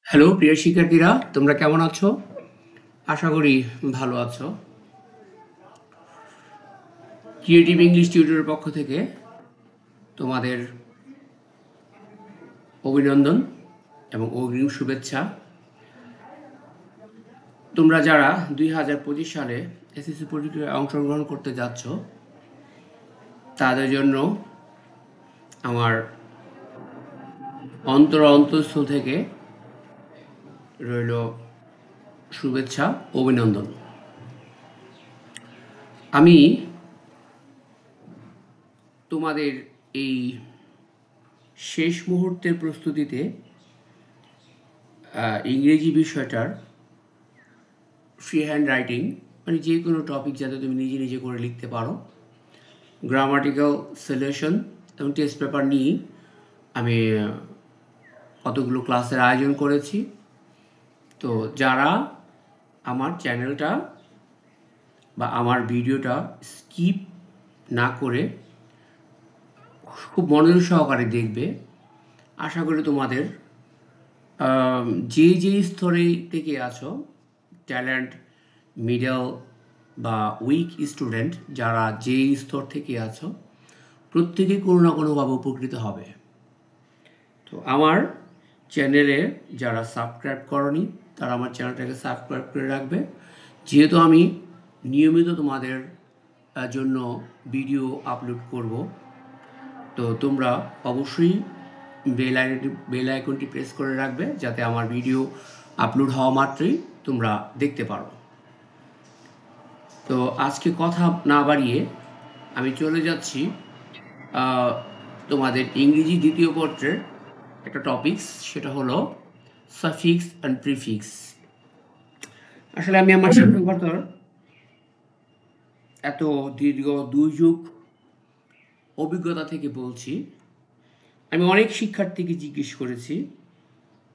Hello প্রিয় শিক্ষার্থীরা, তোমরা কেমন আছো? আশা করি ভালো আছো। ক্রিয়েটিভ ইংলিশ টিউটরের পক্ষ থেকে তোমাদের অভিনন্দন এবং অগ্রিম শুভেচ্ছা। তোমরা যারা 2025 সালে এসএসসি পরীক্ষায় অংশগ্রহণ করতে যাচ্ছ, তাদের জন্য আমার অন্তঃস্থল থেকে রইল শুভেচ্ছা, অভিনন্দন। আমি তোমাদের এই শেষ মুহূর্তের প্রস্তুতিতে ইংরেজি বিষয়টার ফ্রি হ্যান্ড রাইটিং, মানে যে কোনো টপিক যাতে তুমি নিজে নিজে করে লিখতে পারো, গ্রামাটিক্যাল সলিউশন এবং টেস্ট পেপার নিয়ে আমি কতগুলো ক্লাসের আয়োজন করেছি। তো যারা আমার চ্যানেলটা বা আমার ভিডিওটা স্কিপ না করে খুব মনোযোগ সহকারে দেখবে, আশা করি তোমাদের যে স্তরে থেকে আছো, ট্যালেন্ট, মিডল বা উইক স্টুডেন্ট, যারা যে স্তর থেকে আছো, প্রত্যেকেই কোনো না কোনোভাবে উপকৃত হবে। তো আমার চ্যানেলে যারা সাবস্ক্রাইব করনি, তারা আমার চ্যানেলটাকে সাবস্ক্রাইব করে রাখবে, যেহেতু আমি নিয়মিত তোমাদের জন্য ভিডিও আপলোড করব। তো তোমরা অবশ্যই বেল আইকনটি প্রেস করে রাখবে, যাতে আমার ভিডিও আপলোড হওয়া মাত্রই তোমরা দেখতে পারো। তো আজকে কথা না বাড়িয়ে আমি চলে যাচ্ছি তোমাদের ইংরেজি দ্বিতীয় পত্রের একটা টপিকস, সেটা হলো সাফিক্স অ্যান্ড প্রিফিক্স। আসলে আমি আমার শিক্ষকতার এত দীর্ঘ 2 যুগ অভিজ্ঞতা থেকে বলছি। আমি অনেক শিক্ষার্থীকে জিজ্ঞেস করেছি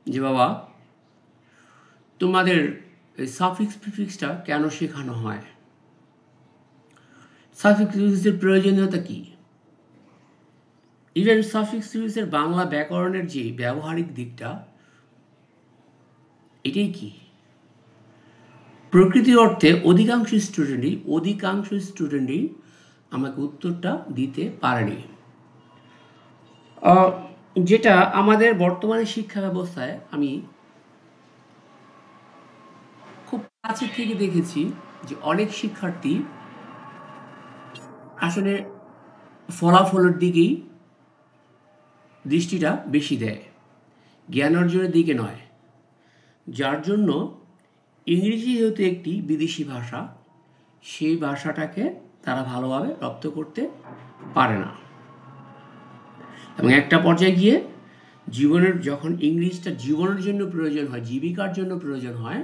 যে বাবা, তোমাদের এই সাফিক্স প্রিফিক্সটা কেন শেখানো হয়, সাফিক্স প্রিফিক্সের প্রয়োজনীয়তা কী, ইভেন সাফিক্স প্রিফিক্সের বাংলা ব্যাকরণের যে ব্যবহারিক দিকটা, এটাই কি? প্রকৃতি অর্থে অধিকাংশ স্টুডেন্টই আমাকে উত্তরটা দিতে পারেনি। যেটা আমাদের বর্তমানে শিক্ষা ব্যবস্থায় আমি খুব কাছে থেকে দেখেছি যে অনেক শিক্ষার্থী আসলে ফলাফলের দিকেই দৃষ্টিটা বেশি দেয়, জ্ঞান অর্জনের দিকে নয়। যার জন্য ইংরেজি যেহেতু একটি বিদেশি ভাষা, সেই ভাষাটাকে তারা ভালোভাবে রপ্ত করতে পারে না, এবং একটা পর্যায়ে গিয়ে যখন ইংলিশটা জীবনের জন্য প্রয়োজন হয়, জীবিকার জন্য প্রয়োজন হয়,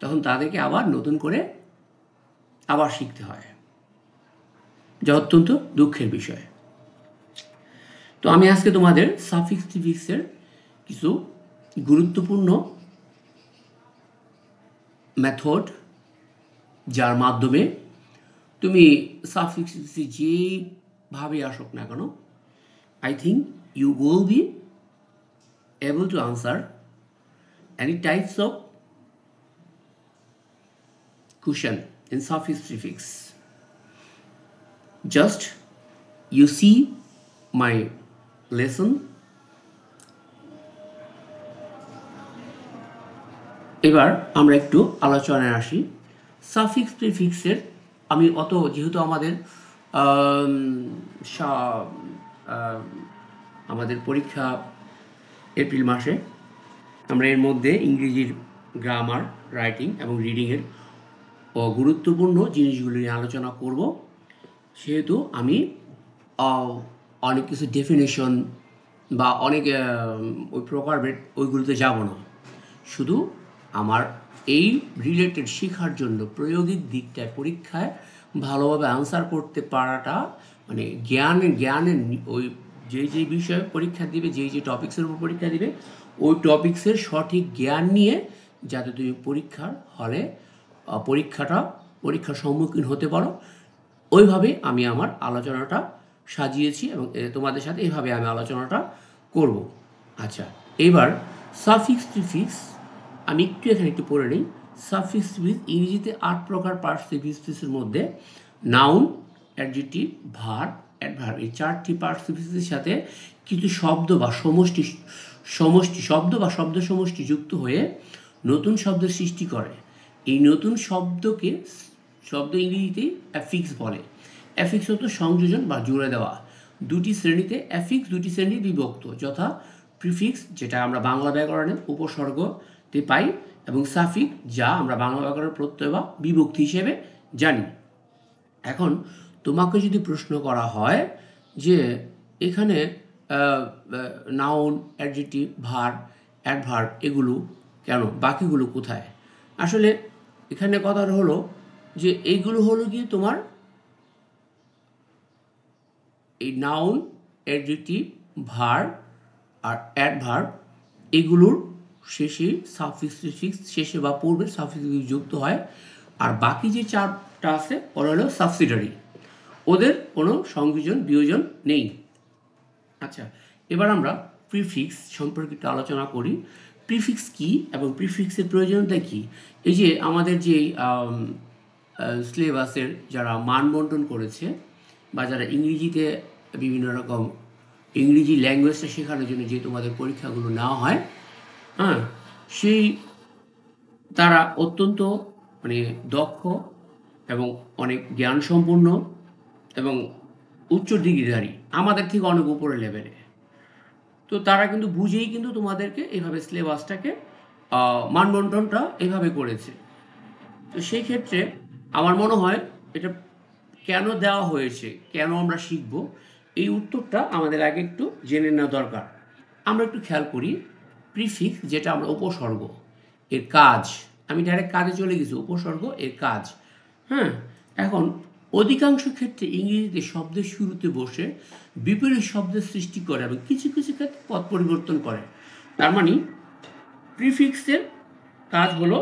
তখন তাদেরকে আবার নতুন করে আবার শিখতে হয়, যা অত্যন্ত দুঃখের বিষয়। তো আমি আজকে তোমাদের সাফিক্স প্রিফিক্সের কিছু গুরুত্বপূর্ণ মেথড, যার মাধ্যমে তুমি সাফিক্স যেভাবে আসুক না কেন, I think you will be able to answer any types of question in suffix prefix. Just you see my lesson. এবার আমরা একটু আলোচনায় আসি। সাফিক্স প্রিফিক্সের আমি যেহেতু আমাদের পরীক্ষা এপ্রিল মাসে, আমরা এর মধ্যে ইংরেজির গ্রামার, রাইটিং এবং রিডিংয়ের গুরুত্বপূর্ণ জিনিসগুলো নিয়ে আলোচনা করব। সেহেতু আমি অনেক কিছু ডেফিনেশন বা অনেক ওই প্রকারভেদ ওইগুলোতে যাব না, শুধু আমার এই রিলেটেড শেখার জন্য প্রয়োগিক দিকটায় পরীক্ষায় ভালোভাবে আনসার করতে পারাটা, মানে জ্ঞানের ওই যে বিষয়ে পরীক্ষা দিবে, যে টপিক্সের উপর পরীক্ষা দিবে, ওই টপিক্সের সঠিক জ্ঞান নিয়ে যাতে তুমি পরীক্ষার হলে পরীক্ষার সম্মুখীন হতে পারো, ওইভাবে আমি আমার আলোচনাটা সাজিয়েছি এবং তোমাদের সাথে এইভাবে আমি আলোচনাটা করব। আচ্ছা, এবার সাফিক্স প্রিফিক্স আমি এখানে একটু পড়ে নিই। সাফিক্স প্রিফিক্স ইংরেজিতে 8 প্রকার পার্টিসিপিসের মধ্যে নাউন, অ্যাডজেক্টিভ, ভার্ব, অ্যাডভার্ব এই 4টি পার্টিসিপিসের সাথে কিছু শব্দ বা শব্দ সমষ্টি যুক্ত হয়ে নতুন শব্দের সৃষ্টি করে। এই নতুন শব্দ ইংরেজিতে অ্যাফিক্স বলে। অ্যাফিক্স অর্থ সংযোজন বা জুড়ে দেওয়া। দুটি শ্রেণী বিভক্ত, যথা প্রিফিক্স, যেটা আমরা বাংলা ব্যাকরণে উপসর্গতে পাই, এবং সাফিক্স, যা আমরা বাংলা ব্যাকরণের প্রত্যয় বা বিভক্তি হিসেবে জানি। এখন তোমাকে যদি প্রশ্ন করা হয় যে এখানে নাউন, অ্যাডজেক্টিভ, ভার্ব, অ্যাডভার্ব এগুলো কেন, বাকিগুলো কোথায়? আসলে এখানে কথাটা হলো যে এইগুলো হলো কি তোমার এই নাউন, অ্যাডজেক্টিভ, ভার্ব আর অ্যাডভার্ব এগুলোর শেষে সাফিক্স প্রিফিক্স শেষে বা পূর্বে সাফিক্স যুক্ত হয়। আর বাকি যে 4টা আছে ওরা হলো সাবসিডারি, ওদের কোনো সংযোজন বিয়োজন নেই। আচ্ছা, এবার আমরা প্রিফিক্স সম্পর্কে একটু আলোচনা করি। প্রিফিক্স কি এবং প্রিফিক্সের প্রয়োজনীয়তা কী? এই যে আমাদের যে সিলেবাসের যারা মানবন্টন করেছে বা যারা ইংরেজিতে বিভিন্ন রকম ইংরেজি ল্যাঙ্গুয়েজটা শেখানোর জন্য যে তোমাদের পরীক্ষাগুলো নেওয়া হয়, হ্যাঁ, সেই তারা অত্যন্ত মানে দক্ষ এবং অনেক জ্ঞান সম্পন্ন এবং উচ্চ ডিগ্রিধারী, আমাদের থেকে অনেক উপরে লেভেলে। তো তারা কিন্তু বুঝেই কিন্তু তোমাদেরকে এইভাবে সিলেবাসটাকে মানবন্টনটা এইভাবে করেছে। তো সেই ক্ষেত্রে আমার মনে হয় এটা কেন দেওয়া হয়েছে, কেন আমরা শিখব, এই উত্তরটা আমাদের আগে একটু জেনে নেওয়া দরকার। আমরা একটু খেয়াল করি, প্রিফিক্স যেটা আমরা উপসর্গ, এর কাজ, আমি ডাইরেক্ট কাজে চলে গেছি, উপসর্গ এর কাজ। হ্যাঁ, এখন অধিকাংশ ক্ষেত্রে ইংরেজিতে শব্দের শুরুতে বসে বিপরীত শব্দের সৃষ্টি করে এবং কিছু কিছু ক্ষেত্রে পদ পরিবর্তন করে। তার মানে প্রিফিক্সের কাজ হলো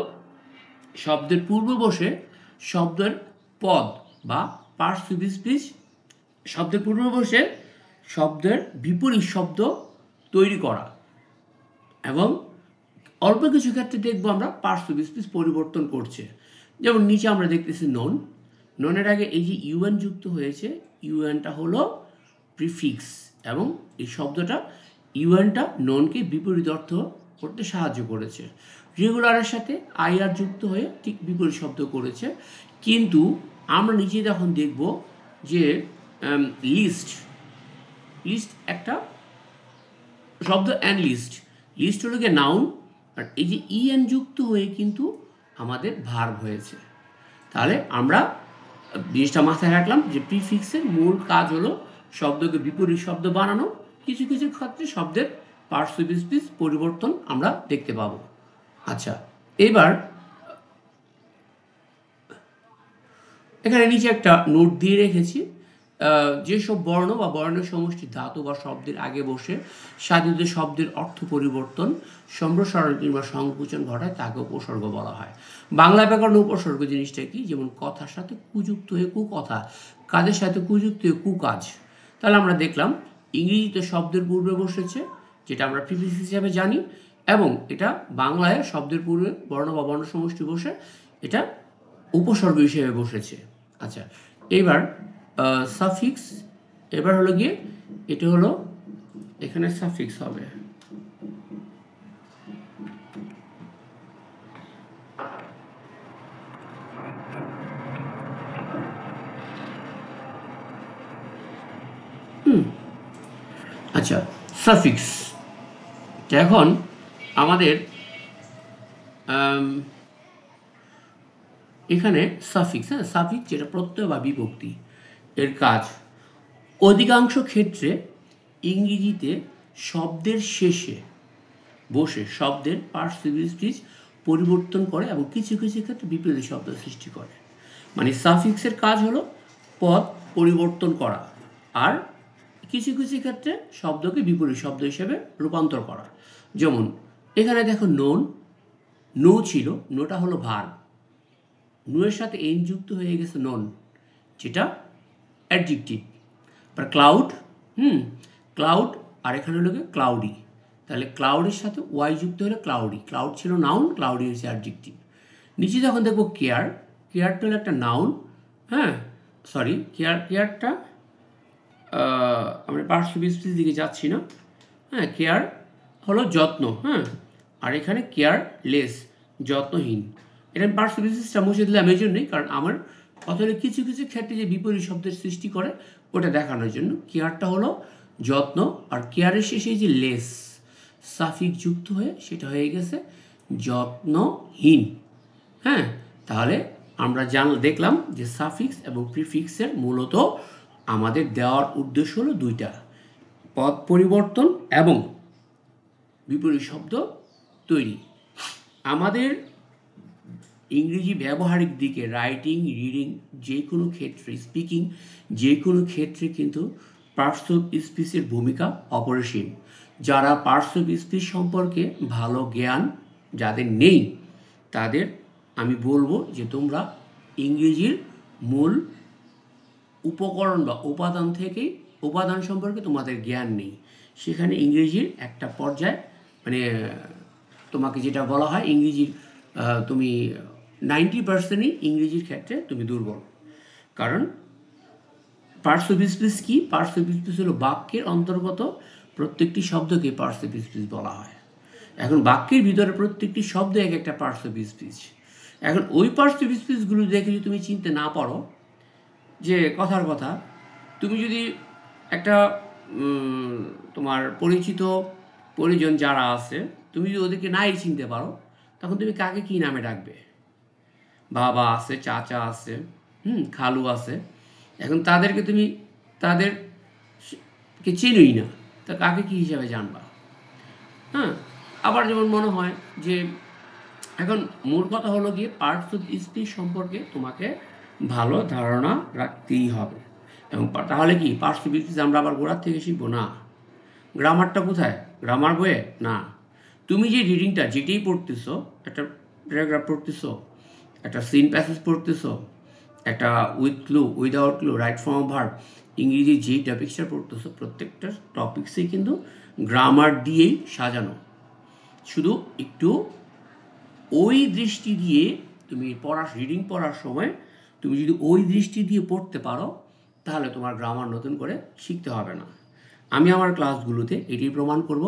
শব্দের পূর্বে বসে শব্দের পদ বা পার্টসিপিয়েন্ট শব্দের পূর্বে বসে শব্দের বিপরীত শব্দ তৈরি করা, এবং অল্প কিছু ক্ষেত্রে দেখবো আমরা পার্টসিপিয়েন্ট পরিবর্তন করছে। যেমন নিচে আমরা দেখতেছি নন, ননের আগে এই যে ইউএন যুক্ত হয়েছে, ইউএনটা হলো প্রিফিক্স, এবং এই শব্দটা ইউএনটা ননকে বিপরীত অর্থ করতে সাহায্য করেছে। রেগুলারের সাথে আইআর যুক্ত হয়ে ঠিক বিপরীত শব্দ করেছে। কিন্তু আমরা নিচে যখন দেখব যে লিস্ট একটা শব্দ, অ্যান্ড লিস্ট হলো গিয়ে নাউন, আর এই যে ইএন যুক্ত হয়ে কিন্তু আমাদের ভার্ব হয়েছে। তাহলে আমরা জিনিসটা মাথায় রাখলাম যে প্রিফিক্সের মূল কাজ হলো শব্দকে বিপরীত শব্দ বানানো। কিছু কিছু ক্ষেত্রে শব্দের পার্টসিপিয়েন্ট পরিবর্তন আমরা দেখতে পাবো। আচ্ছা, এবার এখানে নিচে একটা নোট দিয়ে রেখেছি, যেসব বর্ণ বা বর্ণের সমষ্টি ধাতু বা শব্দের আগে বসে সাধিত শব্দের অর্থ পরিবর্তন, সম্প্রসারণ কিংবা সংকুচন ঘটায় তাকে উপসর্গ বলা হয়। বাংলা ব্যাকরণে উপসর্গ জিনিসটা কি? যেমন কথার সাথে কুযুক্ত হয়ে কুকথা, কাজের সাথে কুযুক্ত হয়ে কুকাজ। তাহলে আমরা দেখলাম ইংরেজিতে শব্দের পূর্বে বসেছে, যেটা আমরা প্রিফিক্স হিসাবে জানি, এবং এটা বাংলায় শব্দের পূর্বে বর্ণ বা বর্ণ সমষ্টি বসে এটা উপসর্গ হিসেবে বসেছে। আচ্ছা, এবার সাফিক্স, এবার হলো গিয়ে এটা হলো এখানে সাফিক্স হবে। আচ্ছা, সাফিক্স এখন আমাদের এখানে সাফিক্স, হ্যাঁ, সাফিক্স যেটা প্রত্যয় বা বিভক্তি, এর কাজ অধিকাংশ ক্ষেত্রে ইংরেজিতে শব্দের শেষে বসে শব্দের পার্টসিপিয়েন্ট পরিবর্তন করে এবং কিছু কিছু ক্ষেত্রে বিপরীত শব্দ সৃষ্টি করে। মানে সাফিক্সের কাজ হলো পদ পরিবর্তন করা, আর কিছু কিছু ক্ষেত্রে শব্দকে বিপরীত শব্দ হিসেবে রূপান্তর করা। যেমন এখানে দেখো নো ছিল, নোটা হলো ভার্ব, নুয়ের সাথে এন যুক্ত হয়ে গেছে নন, যেটা অ্যাডজেক্টিভ। ক্লাউড, ক্লাউড, আর এখানে হলো ক্লাউডি, তাহলে ক্লাউডের সাথে ওয়াই যুক্ত হলে ক্লাউডি, ক্লাউড ছিল নাউন, ক্লাউডি হচ্ছে অ্যাডজেক্টিভ। নিচে যখন দেখবো কেয়ার, কেয়ারটা হলো একটা নাউন, হ্যাঁ সরি কেয়ারটা আমরা পার্শ্ববিস্তির দিকে যাচ্ছি না, হ্যাঁ কেয়ার হলো যত্ন, হ্যাঁ আর এখানে কেয়ারলেস যত্নহীন। এটা আমি পার্শ্ববিস্তিটা মুছে দিলাম এই জন্যই, কারণ আমার অথবা কিছু কিছু ক্ষেত্রে যে বিপরীত শব্দের সৃষ্টি করে ওটা দেখানোর জন্য। কেয়ারটা হলো যত্ন, আর কেয়ারের শেষে যে লেস সাফিক যুক্ত হয়ে সেটা হয়ে গেছে যত্নহীন। হ্যাঁ, তাহলে আমরা দেখলাম যে সাফিক্স এবং প্রিফিক্সের মূলত আমাদের দেওয়ার উদ্দেশ্য হলো দুইটা, পদ পরিবর্তন এবং বিপরীত শব্দ তৈরি। আমাদের ইংরেজি ব্যবহারিক দিকে রাইটিং, রিডিং যে কোনো ক্ষেত্রে, স্পিকিং যে কোনো ক্ষেত্রে কিন্তু পার্টস অফ স্পিচের ভূমিকা অপরিসীম। যারা পার্টস অফ স্পিচ সম্পর্কে ভালো জ্ঞান যাদের নেই, তাদের আমি বলবো যে তোমরা ইংরেজির মূল উপকরণ বা উপাদান সম্পর্কে তোমাদের জ্ঞান নেই। সেখানে ইংরেজির একটা পর্যায়ে মানে তোমাকে যেটা বলা হয় ইংরেজির তুমি 90%ই ইংরেজির ক্ষেত্রে তুমি দুর্বল। কারণ পার্টস অফ স্পিচ কি? পার্টস অফ স্পিচ হলো বাক্যের অন্তর্গত প্রত্যেকটি শব্দকে পার্টস অফ স্পিচ বলা হয়। এখন বাক্যের ভিতরে প্রত্যেকটি শব্দ এক একটা পার্টস অফ স্পিচ। এখন ওই পার্টস অফ স্পিচগুলো দেখে যদি তুমি চিনতে না পারো, যে কথার কথা তুমি যদি একটা তোমার পরিচিত পরিজন যারা আছে তুমি যদি ওদেরকে নাই চিনতে পারো, তখন তুমি কাকে কী নামে ডাকবে? বাবা আছে, চাচা আছে, খালু আছে। এখন তাদেরকে তুমি তাদেরকে চিনোই না, তা কাকে কী হিসাবে জানবা? হ্যাঁ, আবার যেমন মনে হয় যে এখন মূল কথা হলো গিয়ে পার্টস অফ স্পিচ সম্পর্কে তোমাকে ভালো ধারণা রাখতেই হবে। এবং তাহলে কি পার্টস অফ স্পিচ আমরা আবার গোড়ার থেকে শিখবো না? গ্রামারটা কোথায়? গ্রামার বইয়ে না। তুমি যে রিডিংটা যেটাই পড়তেছো, একটা প্যারাগ্রাফ পড়তেছো, একটা সিন প্যাসেজ পড়তেছো, একটা with clue, without clue, right form verb, ইংরেজি যেই টপিক্সটা পড়তেছো প্রত্যেকটা টপিক্সেই কিন্তু গ্রামার দিয়েই সাজানো। শুধু একটু ওই দৃষ্টি দিয়ে তুমি রিডিং পড়ার সময় তুমি যদি ওই দৃষ্টি দিয়ে পড়তে পারো, তাহলে তোমার গ্রামার নতুন করে শিখতে হবে না। আমি আমার ক্লাসগুলোতে এটি প্রমাণ করব,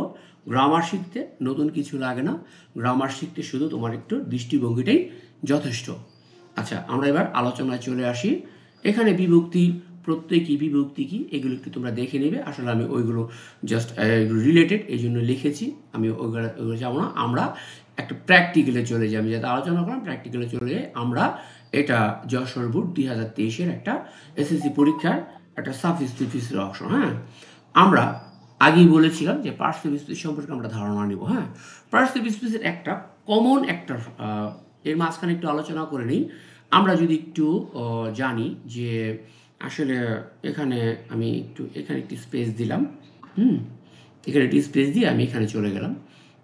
গ্রামার শিখতে নতুন কিছু লাগে না। গ্রামার শিখতে শুধু তোমার একটু দৃষ্টিভঙ্গিটাই যথেষ্ট। আচ্ছা, আমরা এবার আলোচনায় চলে আসি। এখানে বিভক্তি, প্রত্যেকই বিভক্তি কি এগুলো একটু তোমরা দেখে নেবে। আসলে আমি ওইগুলো জাস্ট রিলেটেড এই জন্য লিখেছি, আমি ওইগুলো যাবো না। আমরা একটা প্র্যাকটিক্যালে চলে যাই, আমি যাতে আলোচনা করলাম প্র্যাকটিক্যালে চলে যাই। আমরা এটা যশোর বোর্ড 2023-এর একটা এসএসসি পরীক্ষার একটা সাবস্টিটিউশন অংশ। হ্যাঁ, আমরা আগেই বলেছিলাম যে পার্টস অফ স্পিচ সম্পর্কে আমরা ধারণা নিব। হ্যাঁ, পার্টস অফ স্পিচের একটা কমন একটা এর মাঝখানে একটু আলোচনা করে নিই। আমরা যদি একটু জানি যে আসলে এখানে আমি এখানে একটি স্পেস দিলাম, এখানে একটি স্পেস দিয়ে আমি এখানে চলে গেলাম।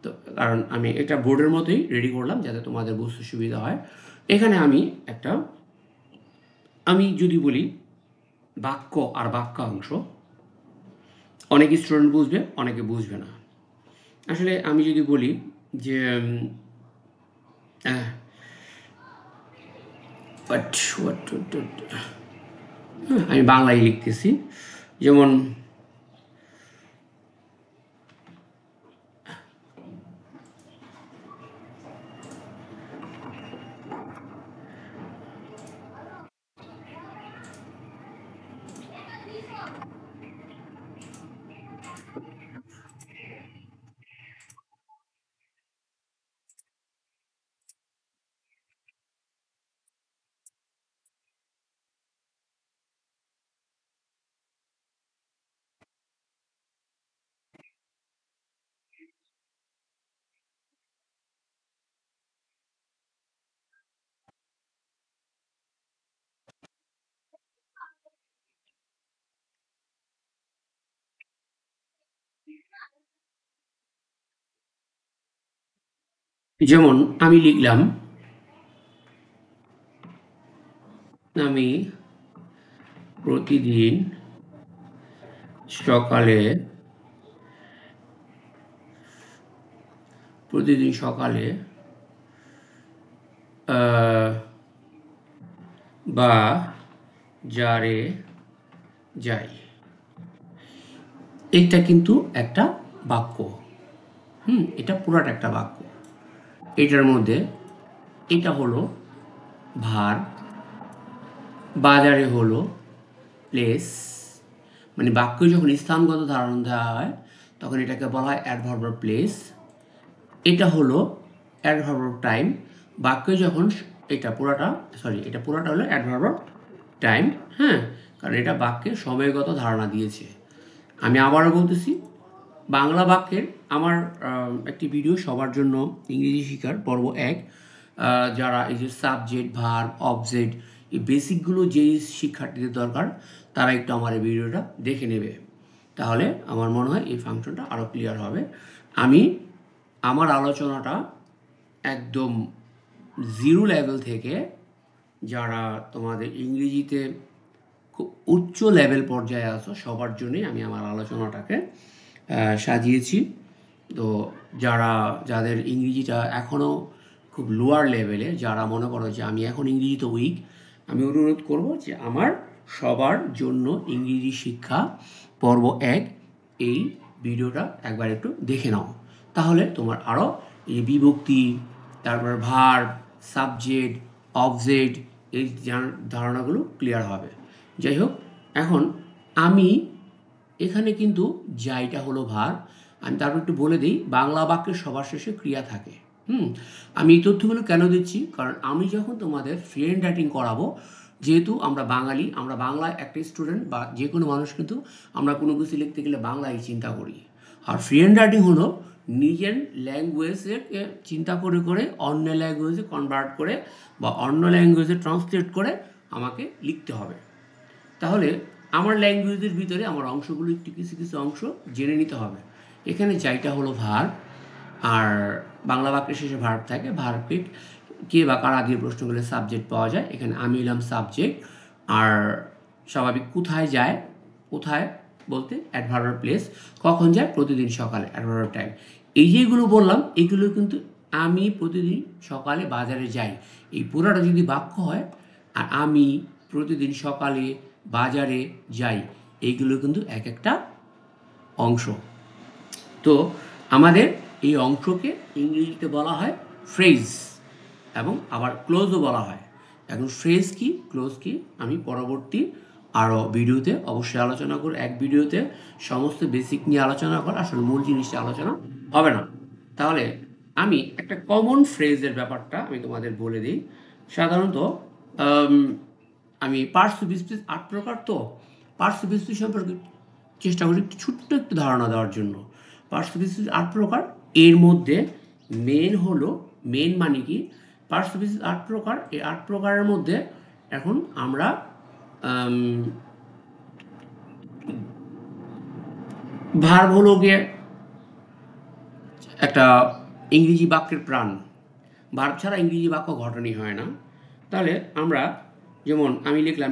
তো কারণ আমি এটা বোর্ডের মতোই রেডি করলাম যাতে তোমাদের বুঝতে সুবিধা হয়। এখানে আমি যদি বলি বাক্য আর বাক্যাংশ, অনেক স্টুডেন্ট বুঝবে, অনেকে বুঝবে না। আসলে আমি যদি বলি যে আমি বাংলায় লিখতেছি, যেমন আমি লিখলাম আমি প্রতিদিন সকালে প্রতিদিন সকালে বাজারে যাই, এটা কিন্তু একটা বাক্য। এটা পুরাটা একটা বাক্য। এটার মধ্যে এটা হলো ভার্ব, বাজারে হলো প্লেস, মানে বাক্য যখন স্থানগত ধারণ দেওয়া হয় তখন এটাকে বলা হয় অ্যাডভার্ব অফ প্লেস। এটা হলো অ্যাডভার্ব অফ টাইম। বাক্য যখন এটা পুরাটা হলো অ্যাডভার্ব অফ টাইম। হ্যাঁ, কারণ এটা বাক্যের সময়গত ধারণা দিয়েছে। আমি আবারও বলতেছি, বাংলা বাক্যের আমার একটি ভিডিও সবার জন্য ইংরেজি শিক্ষার পর্ব 1, যারা এই যে সাবজেক্ট, ভার্ব, অবজেক্ট, এই বেসিকগুলো যেই শিক্ষার্থীদের দরকার তারা একটু আমার এই ভিডিওটা দেখে নেবে, তাহলে আমার মনে হয় এই ফাংশনটা আরও ক্লিয়ার হবে। আমি আমার আলোচনাটা একদম জিরো লেভেল থেকে যারা তোমাদের ইংরেজিতে খুব উচ্চ লেভেল পর্যায়ে আছো সবার জন্যই আমি আমার আলোচনাটাকে সাজিয়েছি। তো যাদের ইংরেজিটা এখনও খুব লোয়ার লেভেলে, যারা মনে করো যে আমি এখন ইংরেজিতে উইক, আমি অনুরোধ করব যে আমার সবার জন্য ইংরেজি শিক্ষা পর্ব 1 এই ভিডিওটা একবার একটু দেখে নাও, তাহলে তোমার আরও এই বিভক্তি, তারপর ভার্ব, সাবজেক্ট, অবজেক্ট, এই ধারণাগুলো ক্লিয়ার হবে। যাই হোক, এখন আমি এখানে কিন্তু যাইটা হলো ভার্ব। আমি তারপর একটু বলে দিই, বাংলা বাক্যের সবার শেষে ক্রিয়া থাকে। আমি এই তথ্যগুলো কেন দিচ্ছি, কারণ আমি যখন তোমাদের ফ্লুয়েন্ট রাইটিং করাবো, যেহেতু আমরা বাঙালি, আমরা বাংলায় একটা স্টুডেন্ট বা যে কোনো মানুষ কিন্তু আমরা কোনো কিছু লিখতে গেলে বাংলায় চিন্তা করি। আর ফ্লুয়েন্ট রাইটিং হলো নিজের ল্যাঙ্গুয়েজকে চিন্তা করে করে অন্য ল্যাঙ্গুয়েজে কনভার্ট করে বা অন্য ল্যাঙ্গুয়েজে ট্রান্সলেট করে আমাকে লিখতে হবে। তাহলে আমার ল্যাঙ্গুয়েজের ভিতরে আমার অংশগুলো একটু কিছু কিছু অংশ জেনে নিতে হবে। এখানে যাইটা হলো ভার্ব, আর বাংলা বাক্যের শেষে ভার্ব থাকে। ভার্বকে কে বা কারা দিয়ে প্রশ্ন করলে সাবজেক্ট পাওয়া যায়। এখানে আমি এলাম সাবজেক্ট। আর স্বাভাবিক কোথায় যায়, কোথায় বলতে অ্যাডভার্ব অফ প্লেস, কখন যায়, প্রতিদিন সকালে, অ্যাডভার্ব অফ টাইম। এই যেগুলো বললাম এগুলো কিন্তু আমি প্রতিদিন সকালে বাজারে যাই, এই পুরোটা যদি বাক্য হয়, আর আমি প্রতিদিন সকালে বাজারে যাই, এইগুলো কিন্তু এক একটা অংশ। তো আমাদের এই অংশকে ইংরেজিতে বলা হয় ফ্রেজ, এবং আবার ক্লোজও বলা হয়। এখন ফ্রেজ কি, ক্লোজ কি, আমি পরবর্তী আরও ভিডিওতে অবশ্যই আলোচনা করব। এক ভিডিওতে সমস্ত বেসিক নিয়ে আলোচনা করা আসলে মূল জিনিসটা আলোচনা হবে না। তাহলে আমি একটা কমন ফ্রেজের ব্যাপারটা আমি তোমাদের বলে দিই। সাধারণত আমি পার্টস অফ স্পিচ 8 প্রকার, তো পার্টস অফ স্পিচ সম্পর্কে চেষ্টা করি ছোট্ট একটু ধারণা দেওয়ার জন্য। পার্টস অফ স্পিচ 8 প্রকার, এর মধ্যে মেন মানে কি, পার্টস অফ স্পিচ 8 প্রকার। এই 8 প্রকারের মধ্যে এখন আমরা ভার্ব হলো গিয়ে একটা ইংরেজি বাক্যের প্রাণ। ভার্ব ছাড়া ইংরেজি বাক্য গঠনই হয় না। তাহলে আমরা যেমন আমি লিখলাম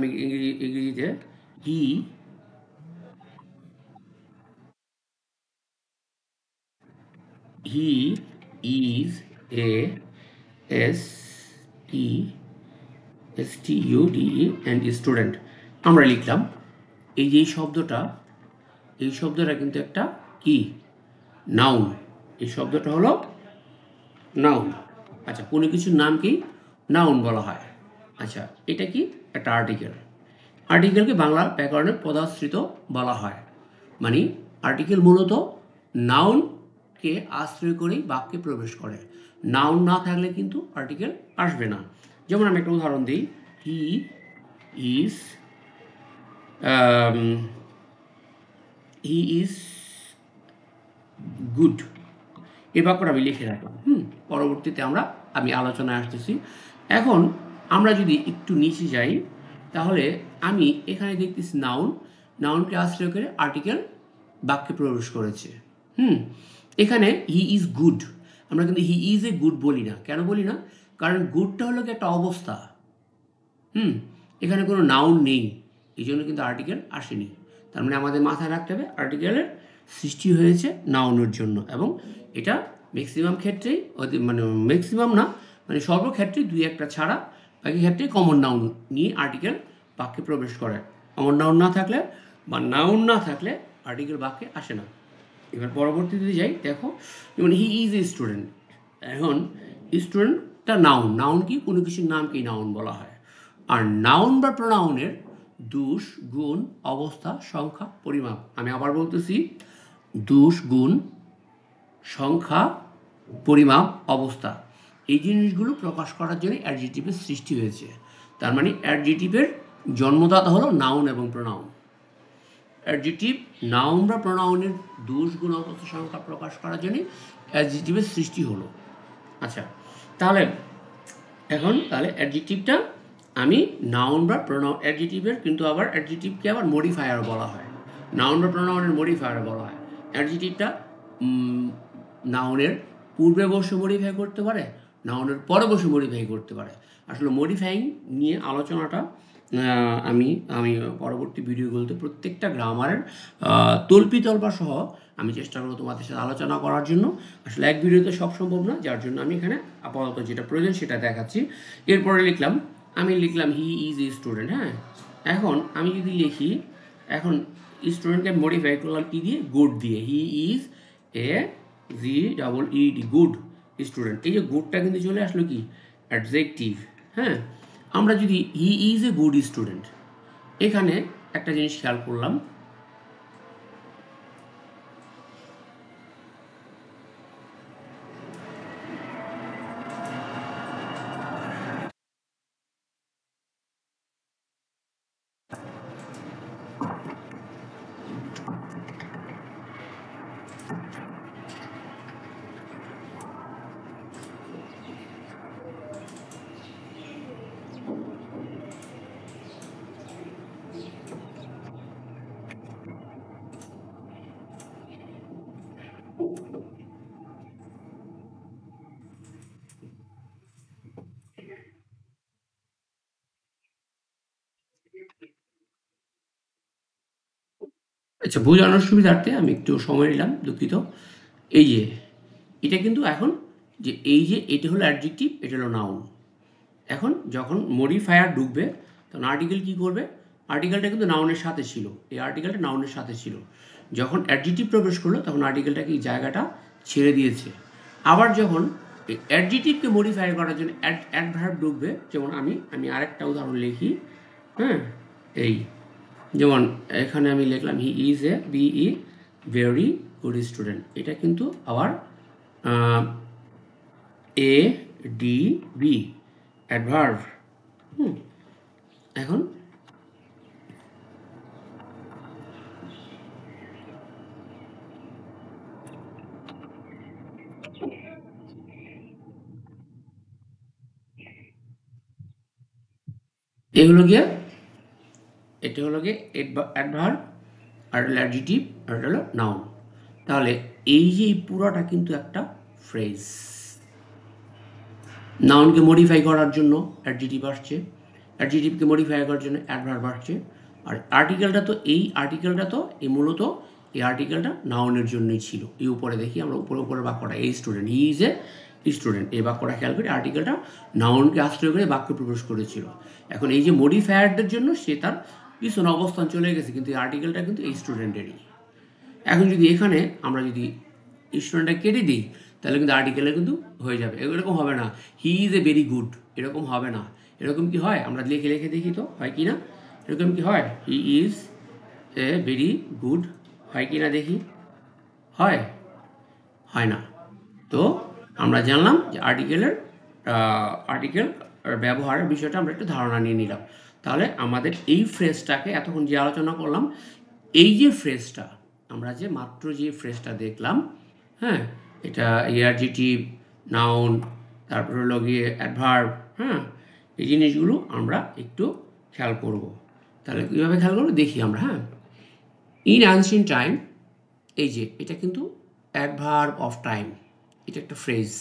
ইংরেজিতে he is a student and student. আমরা লিখলাম এই যে এই শব্দটা কিন্তু একটা কি, নাউন। এই শব্দটা হলো নাউন। আচ্ছা, কোনো কিছুর নাম কি নাউন বলা হয়। আচ্ছা, এটা কি একটা আর্টিকেলকে বাংলা ব্যাকরণে পদাশ্রিত বলা হয়। মানে আর্টিকেল মূলত নাউনকে আশ্রয় করেই বাক্যে প্রবেশ করে। নাউন না থাকলে কিন্তু আর্টিকেল আসবে না। যেমন আমি একটা উদাহরণ দিই, হি ইজ গুড, এই বাক্যটা আমি লিখে রাখলাম। পরবর্তীতে আমি আলোচনায় আসতেছি। এখন আমরা যদি একটু নিচে যাই, তাহলে আমি এখানে দেখতেছি নাউনকে আশ্রয় করে আর্টিকেল বাক্যে প্রবেশ করেছে। এখানে হি ইজ গুড, আমরা কিন্তু হি ইজ এ গুড বলি না। কেন বলি না? কারণ গুডটা হলো কি একটা অবস্থা। এখানে কোনো নাউন নেই, এই জন্য কিন্তু আর্টিকেল আসেনি। তার মানে আমাদের মাথায় রাখতে হবে আর্টিকেলের সৃষ্টি হয়েছে নাউনের জন্য, এবং এটা ম্যাক্সিমাম ক্ষেত্রেই মানে ম্যাক্সিমাম না, মানে সর্বক্ষেত্রে দুই একটা ছাড়া বাকি ক্ষেত্রে কমন নাউন নিয়ে আর্টিকেল বাক্যে প্রবেশ করে। কমন নাউন না থাকলে বা নাউন না থাকলে আর্টিকেল বাক্যে আসে না। এবার পরবর্তীতে যাই, দেখো যেমন হি ইজ এ স্টুডেন্ট। এখন স্টুডেন্টটা নাউন, নাউন কি কোনো কিছুর নামকেই নাউন বলা হয়। আর নাউন বা প্রোনাউনের দোষ, গুণ, অবস্থা, সংখ্যা, পরিমাপ। আমি আবার বলতেছি, দোষ, গুণ, সংখ্যা, পরিমাপ, অবস্থা, এই জিনিসগুলো প্রকাশ করার জন্য অ্যাডজেক্টিভের সৃষ্টি হয়েছে। তার মানে অ্যাডজেক্টিভের জন্মদাতা হলো নাউন এবং প্রোনাউন। অ্যাডজেক্টিভ নাউন বা প্রোনাউনের দোষ, গুণ, অবস্থা, সংখ্যা প্রকাশ করার জন্য অ্যাডজেক্টিভের সৃষ্টি হলো। আচ্ছা, তাহলে এখন তাহলে অ্যাডজেক্টিভটা আমি নাউন বা প্রোনাউন, অ্যাডজেক্টিভের কিন্তু আবার অ্যাডজেক্টিভকে আবার মডিফায়ার বলা হয়। নাউন বা প্রোনাউনের মডিফায়ার বলা হয়। অ্যাডজেক্টিভটা নাউনের পূর্বে বসে মডিফাই করতে পারে, নাউনের পরে বসে মডিফাই করতে পারে। আসলে মডিফাইং নিয়ে আলোচনাটা আমি আমি পরবর্তী ভিডিওগুলোতে প্রত্যেকটা গ্রামারের তল্পিতল্পা সহ আমি চেষ্টা করবো তোমাদের সাথে আলোচনা করার জন্য। আসলে এক ভিডিওতে সব সম্ভব না, যার জন্য আমি এখানে আপাতত যেটা প্রয়োজন সেটা দেখাচ্ছি। এরপরে আমি লিখলাম হি ইজ এ স্টুডেন্ট। হ্যাঁ, এখন আমি যদি লিখি, এখন স্টুডেন্টকে মডিফাই করলাম কি দিয়ে? গুড দিয়ে। He is a GEED, good student. এই যে গুডটা কিন্তু চলে আসলো কি? অ্যাডজেক্টিভ। হ্যাঁ, আমরা যদি he is a good student, এখানে একটা জিনিস খেয়াল করলাম, আচ্ছা বোঝানোর সুবিধার্থে আমি একটু সময় নিলাম, দুঃখিত। এই যে এটা কিন্তু এখন যে এই যে এটা হলো অ্যাডজেক্টিভ, এটা হলো নাউন। এখন যখন মডিফায়ার ঢুকবে তখন আর্টিকেল কী করবে? আর্টিকেলটা কিন্তু নাউনের সাথে ছিল, এই আর্টিকেলটা নাউনের সাথে ছিল। যখন অ্যাডজেক্টিভ প্রবেশ করলো তখন আর্টিকেলটাকে এই জায়গাটা ছেড়ে দিয়েছে। আবার যখন এই অ্যাডজেক্টিভকে মডিফাই করার জন্য অ্যাডভার্ব ঢুকবে, যেমন আমি আরেকটা উদাহরণ লিখি। হ্যাঁ, এই যেমন এখানে আমি লিখলাম he is a BE very good student. এটা কিন্তু আবার ADB অ্যাডভার্ব। এখন এগুলো গিয়ে এটা হলো গিয়ে অ্যাডভার্ব, আর হলো অ্যাডজেক্টিভ, আর হলো নাউন। তাহলে এই যে পুরোটা কিন্তু একটা ফ্রেজ। নাউনকে মডিফাই করার জন্য অ্যাডজেক্টিভ আসছে, অ্যাডজেক্টিভকে মডিফাই করার জন্য অ্যাডভার্ব আসছে। আর আর্টিকেলটা তো এই মূলত এই আর্টিকেলটা নাউনের জন্যই ছিল। এই উপরে দেখি আমরা, উপরে বাক্যটা এই student, he is a student, এই বাক্যটা খেয়াল করি, আর্টিকেলটা নাউনকে আশ্রয় করে বাক্যে প্রবেশ করেছিল। এখন এই যে মডিফায়ারদের জন্য সে তার পিছনে অবস্থান চলে গেছে, কিন্তু এই আর্টিকেলটা কিন্তু এই স্টুডেন্টেরই। এখন যদি এখানে আমরা যদি স্টুডেন্টটা কেটে দিই তাহলে কিন্তু আর্টিকেলে কিন্তু হয়ে যাবে। এরকম হবে না he is a very good, এরকম হবে না। এরকম কি হয়? আমরা লিখে লিখে দেখি তো হয় কি না। এরকম কি হয়? He is a very good, হয় কি না দেখি? হয়? হয় না। তো আমরা জানলাম যে আর্টিকেল ব্যবহারের বিষয়টা আমরা একটু ধারণা নিয়ে নিলাম। তাহলে আমাদের এই ফ্রেজটাকে এতক্ষণ যে আলোচনা করলাম, এই যে ফ্রেজটা আমরা যে মাত্র যে ফ্রেজটা দেখলাম, হ্যাঁ, এটা অ্যাডজেক্টিভ, নাউন, তারপর হলো গিয়ে অ্যাডভার্ব, হ্যাঁ, এই জিনিসগুলো আমরা একটু খেয়াল করব। তাহলে কীভাবে খেয়াল করবো দেখি আমরা। হ্যাঁ, ইন অ্যানশিয়েন্ট টাইম, এই যে এটা কিন্তু অ্যাডভার্ব অফ টাইম, এটা একটা ফ্রেজ।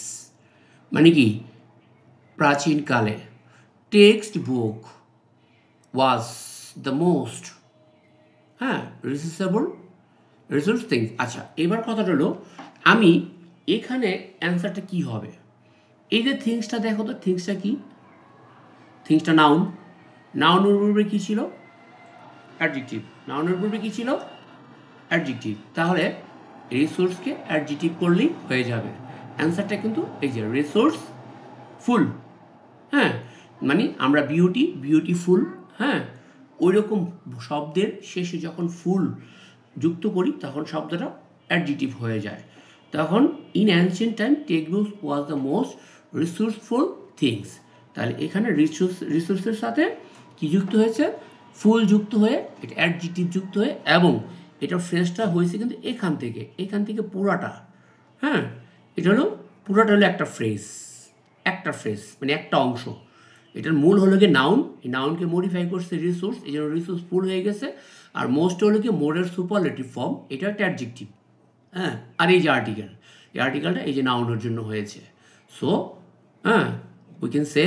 মানে কি? প্রাচীনকালে text book was the most, হ্যাঁ, রিসোর্সেবল থিংস। আচ্ছা, এবার কথাটা হলো আমি এখানে অ্যান্সারটা কি হবে? এই যে থিংসটা দেখো তো, থিংসটা কি? থিংসটা নাউন। নাউনের পূর্বে কি ছিল? অ্যাডজেক্টিভ। নাউনের পূর্বে কি ছিল? অ্যাডজেক্টিভ। তাহলে রিসোর্সকে অ্যাডজেক্টিভ করলেই হয়ে যাবে। অ্যান্সারটা কিন্তু এই যে রিসোর্স ফুল। হ্যাঁ, মানে আমরা বিউটিফুল, হ্যাঁ, ওই রকম শব্দের শেষে যখন ফুল যুক্ত করি তখন শব্দটা অ্যাডজেক্টিভ হয়ে যায়। তখন in ancient time textbook was the most resourceful things. তাহলে এখানে রিসোর্সের সাথে কি যুক্ত হয়েছে? ফুল যুক্ত হয়ে, এটা অ্যাডজেক্টিভ যুক্ত হয়ে, এবং এটা ফ্রেজটা হয়েছে কিন্তু এখান থেকে পুরাটা, হ্যাঁ, এটা হলো পুরাটা হলো একটা ফ্রেজ মানে একটা অংশ। এটার মূল হলো গিয়ে নাউন, এই নাউনকে মডিফাই করছে রিসোর্স, এই জন্য রিসোর্স ফুল হয়ে গেছে। আর মোস্ট হলো কি মোডের সুপারলেটিভ ফর্ম, এটা একটা অ্যাডজেক্টিভ। হ্যাঁ, আর এই যে আর্টিকেল, এই আর্টিকেলটা এই যে নাউনের জন্য হয়েছে। সো হ্যাঁ, we can say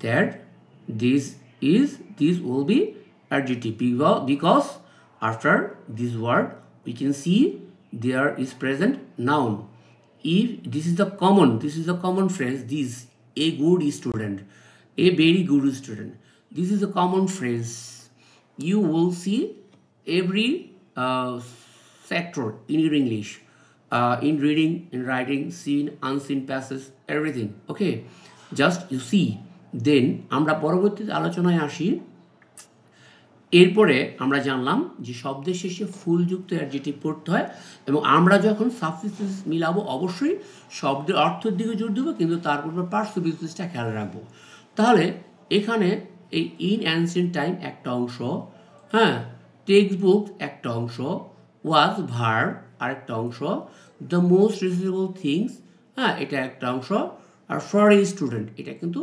that this this will be adjective because after this word we can see there is present noun. If this is the common phrase, this a good student, a very good student, this is a common phrase you will see every sector in your English, in reading, in writing, seen, unseen passages, everything. Okay, just you see. Then আমরা পরবর্তীতে আলোচনায় আসি। এরপরে আমরা জানলাম যে শব্দের শেষে ফুলযুক্ত অ্যাডজেক্টিভ করতে হয়, এবং আমরা যখন সাবস্টিটিউশন মিলাবো অবশ্যই শব্দের অর্থের দিকে জোর দেবো, কিন্তু তার উপর পার্শ্ববিশেষটা খেয়াল রাখবো। তাহলে এখানে এই ইন অ্যানসিয়েন্ট টাইম একটা অংশ, হ্যাঁ, টেক্সট বুক একটা অংশ, ওয়াজ ভার্ব আরেকটা অংশ, দ্য মোস্ট রিজনেবল থিংস, হ্যাঁ, এটা একটা অংশ, আর ফর এ স্টুডেন্ট এটা কিন্তু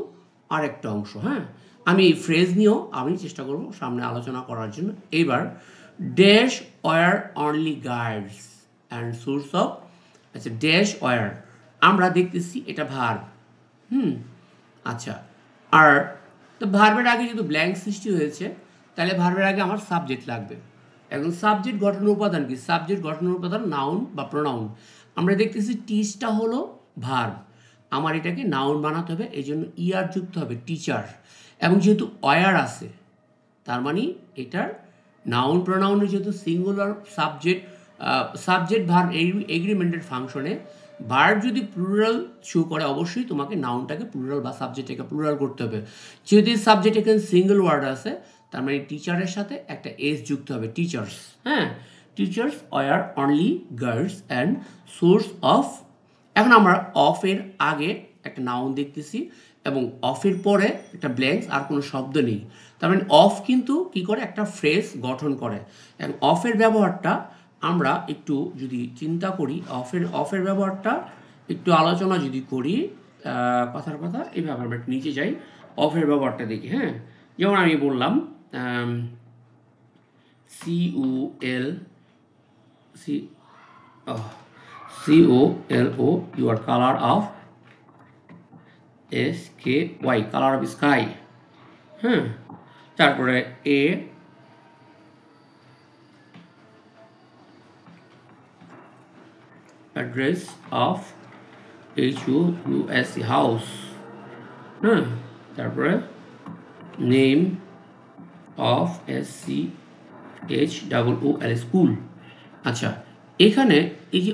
আরেকটা অংশ। হ্যাঁ, আমি এই ফ্রেজ নিয়েও আমি চেষ্টা করব সামনে আলোচনা করার জন্য। এইবার dash were only guides and source of, আচ্ছা ড্যাশ ওয়ার আমরা দেখতেছি এটা ভার্ব। আচ্ছা, আর তো ভার্বের আগে যেহেতু ব্ল্যাঙ্ক সৃষ্টি হয়েছে, তাহলে ভার্বের আগে আমার সাবজেক্ট লাগবে। এখন সাবজেক্ট গঠনের উপাদান কি? সাবজেক্ট গঠনের উপাদান নাউন বা প্রোনাউন। আমরা দেখতেছি টিচটা হলো ভার্ব, আমার এটাকে নাউন বানাতে হবে, এই জন্য ইয়ার যুক্ত হবে টিচার, এবং যেহেতু অয়ার আছে তার মানে এটার নাউন প্রোনাউনের যেহেতু সিঙ্গুলার সাবজেক্ট ভার্ব এগ্রিমেন্টেড ফাংশনে ভার্ব যদি প্লুরাল শো করে অবশ্যই তোমাকে নাউনটাকে প্লুরাল বা সাবজেক্টটাকে প্লুরাল করতে হবে। যেহেতু সাবজেক্ট এখানে সিঙ্গেল ওয়ার্ড আছে তার মানে টিচারের সাথে একটা এস যুক্ত হবে, টিচার্স। হ্যাঁ, teachers were only guides and source of. এখন আমরা অফের আগে একটা নাউন দেখতেছি এবং অফের পরে একটা ব্ল্যাঙ্কস, আর কোনো শব্দ নেই। তার মানে অফ কিন্তু কি করে? একটা ফ্রেজ গঠন করে। এবং অফের ব্যবহারটা আমরা একটু যদি চিন্তা করি, অফের ব্যবহারটা একটু আলোচনা যদি করি, কথার কথা এইভাবে আমরা নিচে যাই, অফের ব্যবহারটা দেখি। হ্যাঁ, যেমন আমি বললাম COL your color of SKY, colour of sky. হ্যাঁ, তারপরে এ অ্যাড্রেস অফ HOUSE হাউস। হ্যাঁ, তারপরে নেম অফ SCHOOL স্কুল। আচ্ছা, এখানে এই যে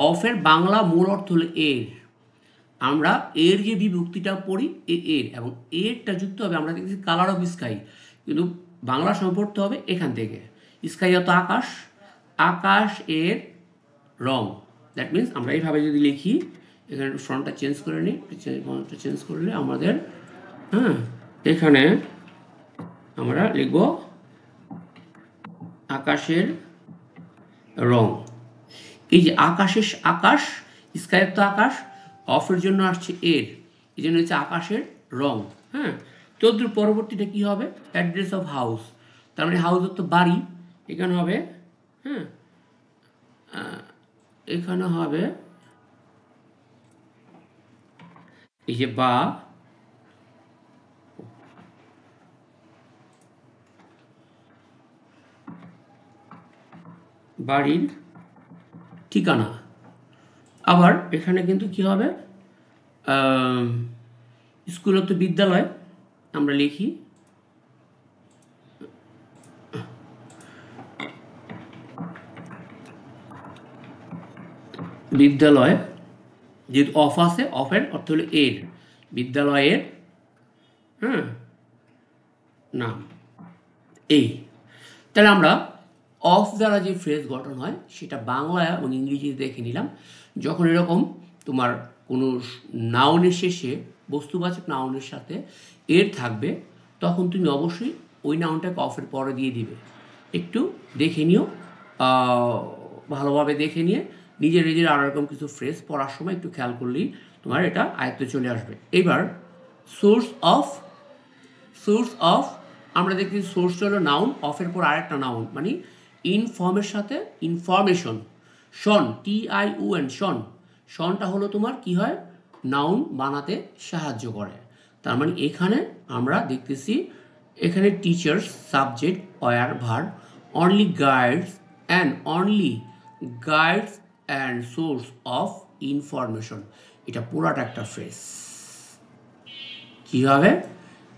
অফের বাংলা মূল অর্থ হলো এর। আমরা এর যে বিভক্তিটা পড়ি এর, এবং এরটা যুক্ত হবে, আমরা দেখছি কালার অফ স্কাই, কিন্তু বাংলা সম্পর্ক হবে এখান থেকে। স্কাই অত আকাশ, আকাশ এর রং। দ্যাট মিনস আমরা এইভাবে যদি লিখি, এখানে ফ্রন্টটা চেঞ্জ করে নিই, ফ্রন্টটা চেঞ্জ করলে আমাদের, হ্যাঁ, এখানে আমরা লিখব আকাশের রং। এই যে আকাশ, স্কাইয়ের তো আকাশ, অফের জন্য আসছে এর, এই জন্য হচ্ছে আকাশের রং। হ্যাঁ, চোদ্দোর পরবর্তীটা কি হবে? অ্যাড্রেস অফ হাউস, তার মানে হাউসের তো বাড়ি, এখানে হবে, হ্যাঁ, এখানে হবে এই যে বা, বাড়ির ঠিকানা। আবার এখানে কিন্তু কি হবে, স্কুল তো বিদ্যালয়, আমরা লিখি বিদ্যালয়, যেহেতু অফ আছে, অফের অর্থ হলো এর, বিদ্যালয়ের হ্যাঁ নাম এই। তাহলে আমরা অফ দ্বারা যে ফ্রেজ গঠন হয় সেটা বাংলা এবং ইংরেজিতে দেখে নিলাম। যখন এরকম তোমার কোনো নাউনের শেষে, বস্তুবাচক নাউনের সাথে এর থাকবে, তখন তুমি অবশ্যই ওই নাউনটাকে অফের পরে দিয়ে দিবে। একটু দেখে নিও, ভালোভাবে দেখে নিয়ে নিজের নিজের আরও এরকম কিছু ফ্রেজ পড়ার সময় একটু খেয়াল করলেই তোমার এটা আয়ত্তে চলে আসবে। এবার সোর্স অফ, সোর্স অফ আমরা দেখি সোর্সটা হলো নাউন, অফের পর আরেকটা নাউন, মানে ইনফর্মের সাথে ইনফরমেশন। শন, TION, শন, শনটা হলো তোমার কি হয়, নাউন বানাতে সাহায্য করে। তার মানে এখানে আমরা দেখতেছি এখানে teachers, subject, were, verb, only guides and source of information. এটা পুরাটা একটা ফ্রেজ। কী হবে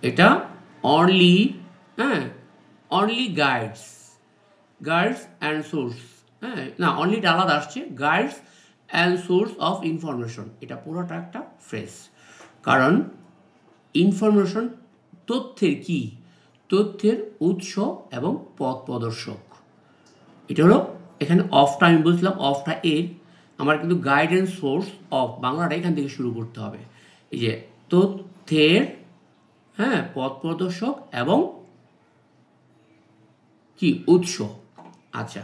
এটা, অনলি, হ্যাঁ, অনলি গাইডস অ্যান্ড সোর্স, হ্যাঁ না, অনলিটা আলাদা আসছে, guides and source of information, এটা পুরোটা একটা ফ্রেজ। কারণ ইনফরমেশন তথ্যের কি, তথ্যের উৎস এবং পথ প্রদর্শক। এটা হলো এখানে অফটা আমি বলছিলাম, অফটা এর, আমার কিন্তু গাইডেন্স সোর্স অফ, বাংলাটা এখান থেকে শুরু করতে হবে। এই যে তথ্যের, হ্যাঁ, পথ প্রদর্শক এবং কি উৎস। আচ্ছা,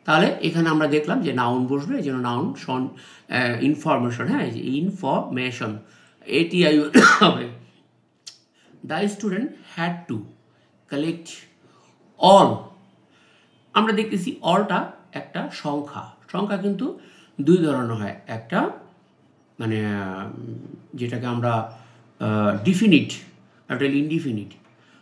তাহলে এখানে আমরা দেখলাম যে নাউন বসবে, এই জন্য নাউন শন, ইনফরমেশন, হ্যাঁ, এই যে ইনফরমেশন, ATI হবে। The student had to collect all, আমরা দেখতেছি অলটা একটা সংখ্যা, সংখ্যা কিন্তু দুই ধরনের হয়, একটা মানে যেটাকে আমরা ডিফিনিট, একটা ইনডিফিনিট।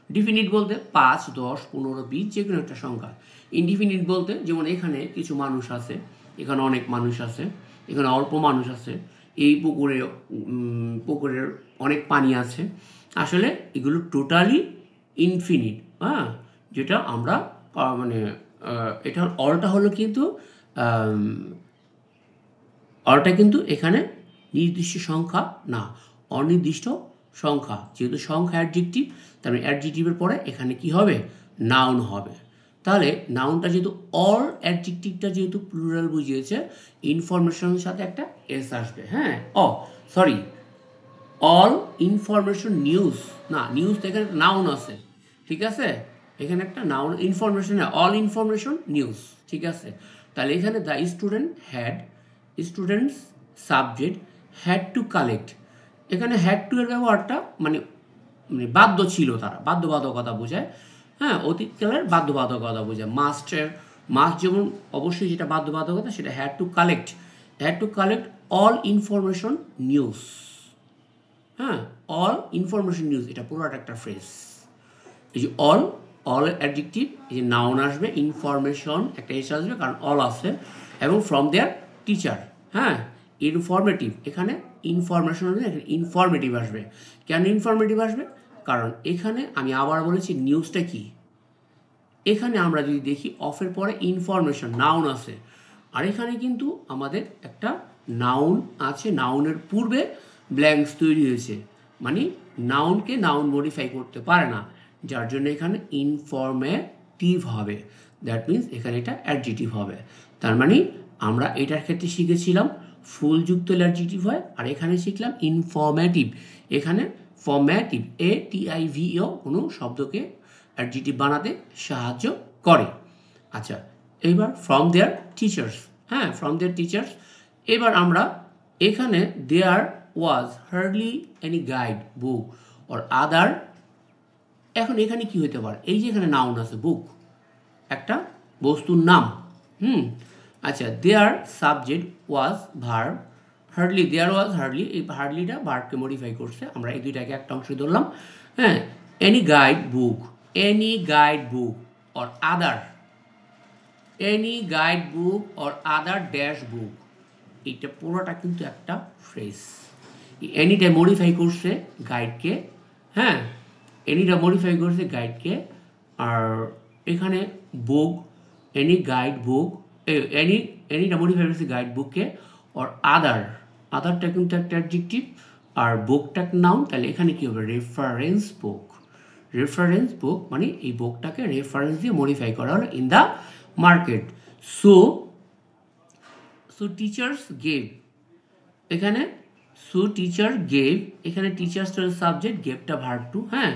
ডিফিনিট বলতে 5, 10, 15, 20 যে কোনো একটা সংখ্যা। ইনডিফিনিট বলতে যেমন এখানে কিছু মানুষ আছে, এখানে অনেক মানুষ আছে, এখানে অল্প মানুষ আছে, এই পুকুরের অনেক পানি আছে। আসলে এগুলো টোটালি ইনফিনিট, হ্যাঁ, যেটা আমরা মানে এটা অলটা হলো কিন্তু অলটা কিন্তু এখানে নির্দিষ্ট সংখ্যা না, অনির্দিষ্ট সংখ্যা। যেহেতু সংখ্যা অ্যাডজেক্টিভ, তার মানে অ্যাডজেক্টিভের পরে এখানে কি হবে, নাউন হবে। তাহলে নাউনটা যেহেতু অল, অ্যাডজেক্টিভটা যেহেতু প্লুরাল বুঝিয়েছে, ইনফরমেশনের সাথে একটা এস আসবে, হ্যাঁ, সরি, অল ইনফরমেশন নিউজ, না নিউজ তো এখানে নাউন আছে, ঠিক আছে, এখানে একটা noun, information, all information news, ঠিক আছে। তাহলে এখানে the students subject had to collect, এখানে হ্যাড টু এর ব্যবহারটা মানে মানে বাধ্য ছিল, তারা বাধ্যবাধকতা বোঝায়, হ্যাঁ, অতীতকালের বাধ্যবাধকতা বোঝায়। মাস্ট যেমন অবশ্যই যেটা বাধ্যবাধকতা, সেটা had to collect all information news, হ্যাঁ, অল ইনফরমেশন নিউজ, এটা পুরোটা একটা ফ্রেজ। এই যে অল অ্যাডজেক্টিভ, এই যে নাউন আসবে, ইনফরমেশন একটা এসে আসবে কারণ অল আছে, এবং ফ্রম দেয়ার টিচার, হ্যাঁ, ইনফরমেটিভ, এখানে ইনফরমেশন আসবে, এখানে ইনফরমেটিভ আসবে। কেন ইনফরমেটিভ আসবে, কারণ এখানে আমি আবার বলেছি নিউজটা কি, এখানে আমরা যদি দেখি অফের পরে ইনফরমেশন নাউন আছে, আর এখানে কিন্তু আমাদের একটা নাউন আছে, নাউনের পূর্বে ব্ল্যাঙ্কস তৈরি হয়েছে, মানে নাউনকে নাউন মডিফাই করতে পারে না, যার জন্য এখানে ইনফরমেটিভ হবে। দ্যাট মিন্স এখানে এটা অ্যাডজেক্টিভ হবে। তার মানে আমরা এটার ক্ষেত্রে শিখেছিলাম ফুলযুক্ত অ্যাডজেক্টিভ হয়, আর এখানে শিখলাম ইনফরমেটিভ। এখানে ফরম্যাটিভ, ATIVO কোনো শব্দকে অ্যাডজেক্টিভ বানাতে সাহায্য করে। আচ্ছা, এইবার ফ্রম দেয়ার টিচার্স, হ্যাঁ, ফ্রম দেয়ার টিচার্স। এবার আমরা এখানে there was hardly any guide book or other, এখন এখানে কি হতে পারে, এই যে এখানে নাউন আছে বুক, একটা বস্তুর নাম, আচ্ছা, their subject was verb, hardly, there was hardly, এই হার্ডলিটা ভার্বকে মডিফাই করছে, আমরা এই দুইটাকে একটা অংশ ধরলাম, হ্যাঁ, any guide book or other, any guide book or other dash বুক, এইটা পুরোটা কিন্তু একটা ফ্রেজ। এনিটা মডিফাই করছে গাইডকে, হ্যাঁ, এনিটা মডিফাই করছে গাইডকে। আর এখানে book, any guide book, any এনিটা মডিফাই করছে গাইড বুককে। আর আদারটা কিন্তু একটা অ্যাডজেক্টিভ, আর বুকটা নাউন। তাহলে এখানে কি হবে? রেফারেন্স বুক। রেফারেন্স বুক মানে এই বুকটাকে রেফারেন্স দিয়ে মডিফাই করা হলো in the market. So teachers gave, এখানে সো টিচার গেভ, এখানে টিচার্স সাবজেক্ট, গেভটা ভার্ব টু, হ্যাঁ,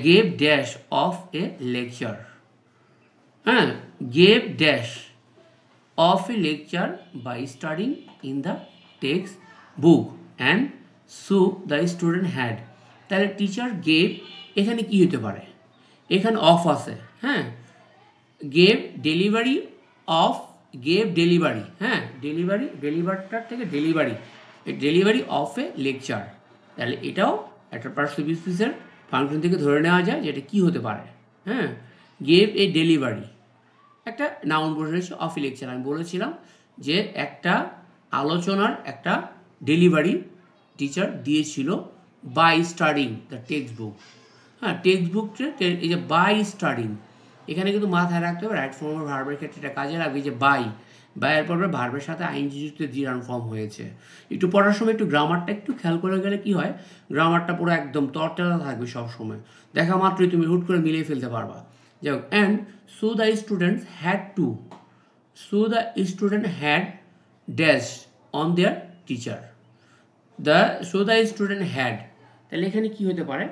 gave dash of a lecture, হ্যাঁ, gave dash of a lecture by studying in the text book and so the student had. তাহলে teacher gave, এখানে কি হতে পারে? এখানে অফ আছে, হ্যাঁ, gave delivery of, gave delivery, হ্যাঁ, ডেলিভারটার থেকে ডেলিভারি অফ এ লেকচার। তাহলে এটাও একটা পার্টিসিপেন্ট স্পিচের ফাংশন থেকে ধরে নেওয়া যায় যে এটা কী হতে পারে, হ্যাঁ, গেভ এ ডেলিভারি, একটা নাউন বসেছে অফ এ লেকচার। আমি বলেছিলাম যে একটা আলোচনার একটা ডেলিভারি টিচার দিয়েছিল by studying the text book, হ্যাঁ, টেক্সট বুকটা এই যে বাই স্টাডিং, এখানে কিন্তু মাথায় রাখতে হবে রাইট ফর্ম ভার্বের ক্ষেত্রে এটা কাজে লাগবে যে বাইয়ের পরে ভার্বের সাথে আইএনজি যুক্ত জিরান ফর্ম হয়েছে। একটু পড়ার সময় একটু গ্রামারটা একটু খেয়াল করে গেলে কি হয়, গ্রামারটা পুরো একদম তরতাজা থাকবে সবসময়, দেখা মাত্রই তুমি হুট করে মিলিয়ে ফেলতে পারবা। যাই হোক, and so the students had to, so the student had dash on their teacher, so the student had. তাহলে এখানে কি হতে পারে?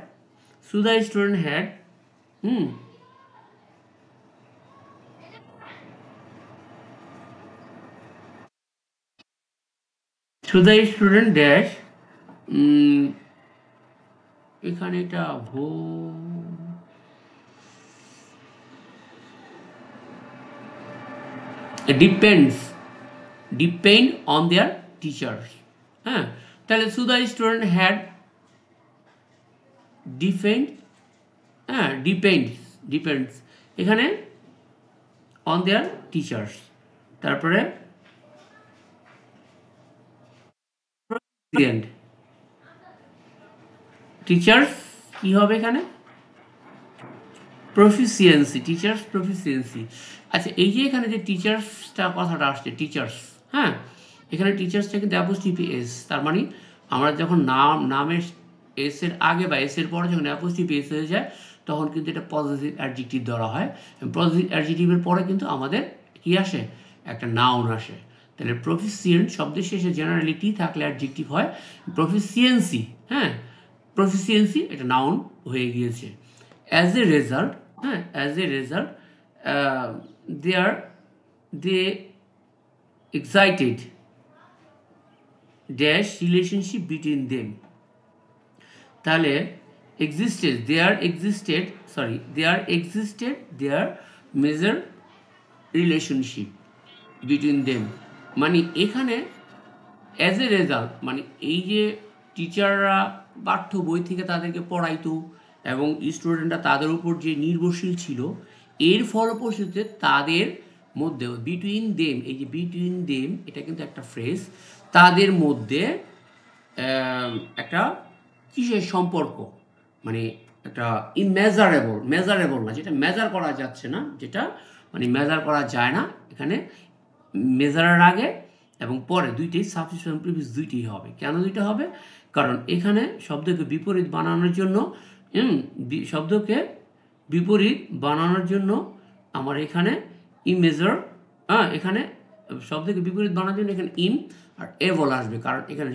So the student had, so the student dash, এখানে এটা ডিপেন্ড অন দেয়ার টিচার্স, হ্যাঁ, তাহলে সো দ্য স্টুডেন্ট হ্যাড হ্যাঁ, ডিপেন্ডস এখানে অন দেয়ার টিচার্স। তারপরে টিচার্স কি হবে এখানে? Proficiency, teachers proficiency. আচ্ছা, এই যে এখানে যে টিচার্সটা কথাটা আসছে, টিচার্স, হ্যাঁ, এখানে টিচার্সটা কিন্তু অ্যাপোস্ট্রফি এস, তার মানে আমরা যখন নামের এস এর আগে বা এস এর পরে যখন অ্যাপোস্ট্রফি এস হয়ে যায় তখন কিন্তু এটা পজিটিভ অ্যাডজেক্টিভ ধরা হয়। পজিটিভ অ্যাডজেক্টিভের পরে কিন্তু আমাদের কি আসে? একটা নাউন আসে। তাহলে প্রফিসিয়েন্ট শব্দের শেষে জেনারেলি টি থাকলে অ্যাডজেক্টিভ হয়। প্রফিসিয়েন্সি, হ্যাঁ, প্রফিসিয়েন্সি এটা নাউন হয়ে গিয়েছে। অ্যাজ এ রেজাল্ট, হ্যাঁ, as a result they excited dash relationship between them. তাহলে there major relationship between them, মানে এখানে অ্যাজ এ রেজাল্ট মানে এই যে টিচাররা পাঠ্য বই থেকে তাদেরকে পড়াইতো এবং স্টুডেন্টরা তাদের উপর যে নির্ভরশীল ছিল, এর ফলপ্রসূতে তাদের মধ্যে বিটুইন দেম, এই যে বিটুইন দেম এটা কিন্তু একটা ফ্রেজ, তাদের মধ্যে একটা কিসের সম্পর্ক, মানে একটা মেজারেবল না, যেটা মেজার করা যাচ্ছে না, যেটা মানে মেজার করা যায় না, এখানে মেজারের আগে এবং পরে দুইটাই সাবস্টিটিউশন প্রিফিক্স দুইটাই হবে। কেন দুইটা হবে? কারণ এখানে শব্দকে বিপরীত বানানোর জন্য আমার এখানে ইমেজার, এখানে শব্দকে বিপরীত বানানোর জন্য এখানে ইন আর এভল আসবে, কারণ এখানে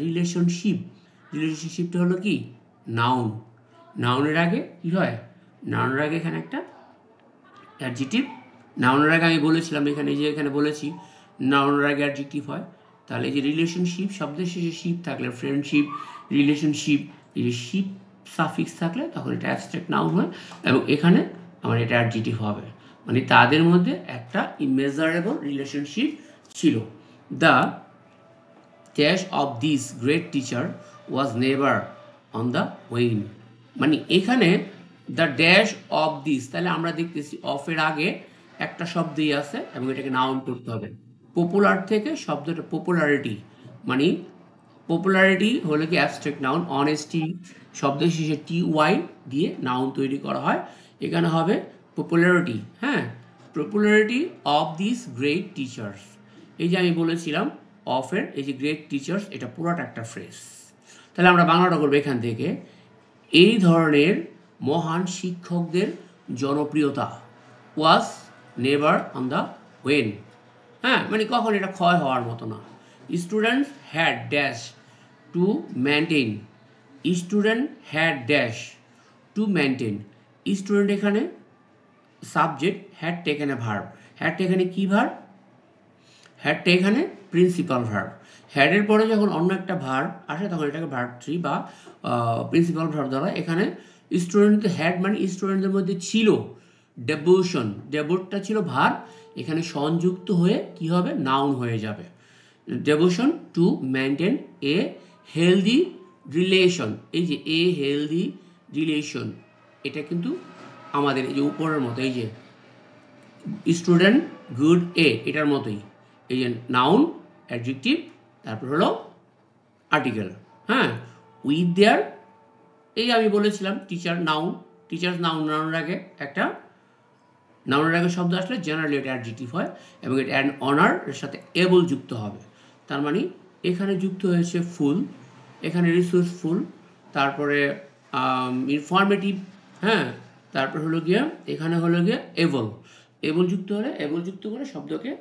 রিলেশনশিপটা হলো কি? নাউনের আগে কি হয়? নাউনের আগে এখানে একটা অ্যাডজেক্টিভ, নাউনের আগে আমি বলেছিলাম এখানে, যে এখানে বলেছি নাউনের আগে অ্যাডজেক্টিভ হয়। তাহলে এই যে রিলেশনশিপ শব্দের শেষে শিপ থাকলে, ফ্রেন্ডশিপ, রিলেশনশিপ, এই যে শিপ সাফিক্স থাকলে তখন এটা অ্যাবস্ট্রাক্ট নাউন হয় এবং এখানে আমার এটা অ্যাডজেক্টিভ হবে, মানে তাদের মধ্যে একটা ইমেজারেবল রিলেশনশিপ ছিল। The dash of this great teacher was never on the Wayne, মানে এখানে দ্য ড্যাশ অফ দিস, তাহলে আমরা দেখতেছি অফের আগে একটা শব্দই আছে এবং এটাকে নাউন করতে হবে। পপুলার থেকে শব্দটা পপুলারিটি, মানে পপুলারিটি হলো কি অ্যাবস্ট্রাক্ট নাউন, অনেস্টি শব্দ শেষে টি ওয়াই দিয়ে নাউন তৈরি করা হয়, এখানে হবে পপুলারিটি। হ্যাঁ, popularity of this great teachers, এই যে আমি বলেছিলাম অফের এই যে গ্রেট টিচার্স, এটা পুরোটা একটা ফ্রেজ। তাহলে আমরা বাংলাটা করবো এখান থেকে, এই ধরনের মহান শিক্ষকদের জনপ্রিয়তা was never on the wane. হ্যাঁ, মানে কখন এটা ক্ষয় হওয়ার মতো না। Students had dash to maintain, student had dash to maintain, student এখানে subject, had taken a verb, had টেকেনে কী ভার্ব, হ্যাডটা এখানে প্রিন্সিপাল ভার্ব। হ্যাডের পরে যখন অন্য একটা ভার্ব আসে তখন এটাকে ভার্ব থ্রি বা প্রিন্সিপাল ভার্ব দ্বারা। এখানে স্টুডেন্ট হ্যাড মানে স্টুডেন্টদের মধ্যে ছিল ডেভোশন, ডেভোটটা ছিল ভার্ব, এখানে সংযুক্ত হয়ে কি হবে, নাউন হয়ে যাবে। Devotion to maintain a healthy relation, এই যে এ হেলদি রিলেশন, এটা কিন্তু আমাদের এই যে উপরের মতো, এই যে স্টুডেন্ট গুড এ, এটার মতোই, এই যে নাউন অ্যাডজেক্টিভ তারপর হলো আর্টিকেল। হ্যাঁ, উইথ দেয়ার, এই আমি বলেছিলাম টিচার নাউন, টিচার্স নাউন, নাউনের আগে একটা, নাউনের আগে শব্দ আসলে জেনারেলি এটা অ্যাডজেক্টিভ হয় এবং এটা অ্যান অনার এর সাথে এবল যুক্ত হবে। তার মানে এখানে যুক্ত হয়েছে ফুল, এখানে রিসোর্সফুল, তারপরে ইনফরমেটিভ। হ্যাঁ, তারপর হলো গিয়ে এখানে হলো গিয়ে এবল, এবল যুক্ত হলে এবল যুক্ত করে শব্দকে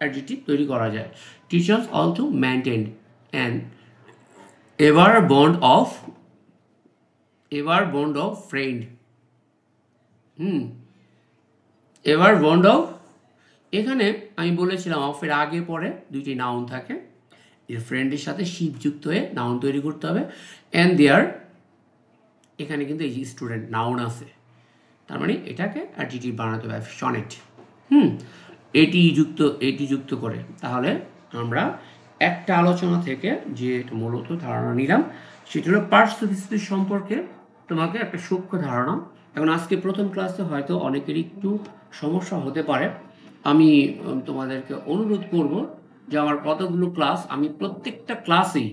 অ্যাডজেক্টিভ তৈরি করা যায়। Teachers also maintain an ever bond of, ever bond of friend. Ever bond of, এখানে আমি বলেছিলাম অফের আগে পরে দুইটি নাউন থাকে, এর ফ্রেন্ডের সাথে শিপ যুক্ত হয়ে নাউন তৈরি করতে হবে। অ্যান্ড দেয়ার, এখানে কিন্তু এই যে স্টুডেন্ট নাউন আছে, তার মানে এটাকে অ্যাডজেক্টিভ বানাতে হবে সনেট। এটি যুক্ত করে। তাহলে আমরা একটা আলোচনা থেকে যে মূলত ধারণা নিলাম সেটা হলো পার্টস অফ স্পিচ সম্পর্কে তোমাকে একটা সূক্ষ্ম ধারণা। এখন আজকে প্রথম ক্লাসে হয়তো অনেকেরই একটু সমস্যা হতে পারে, আমি তোমাদেরকে অনুরোধ করব যে আমার কতগুলো ক্লাস আমি প্রত্যেকটা ক্লাসেই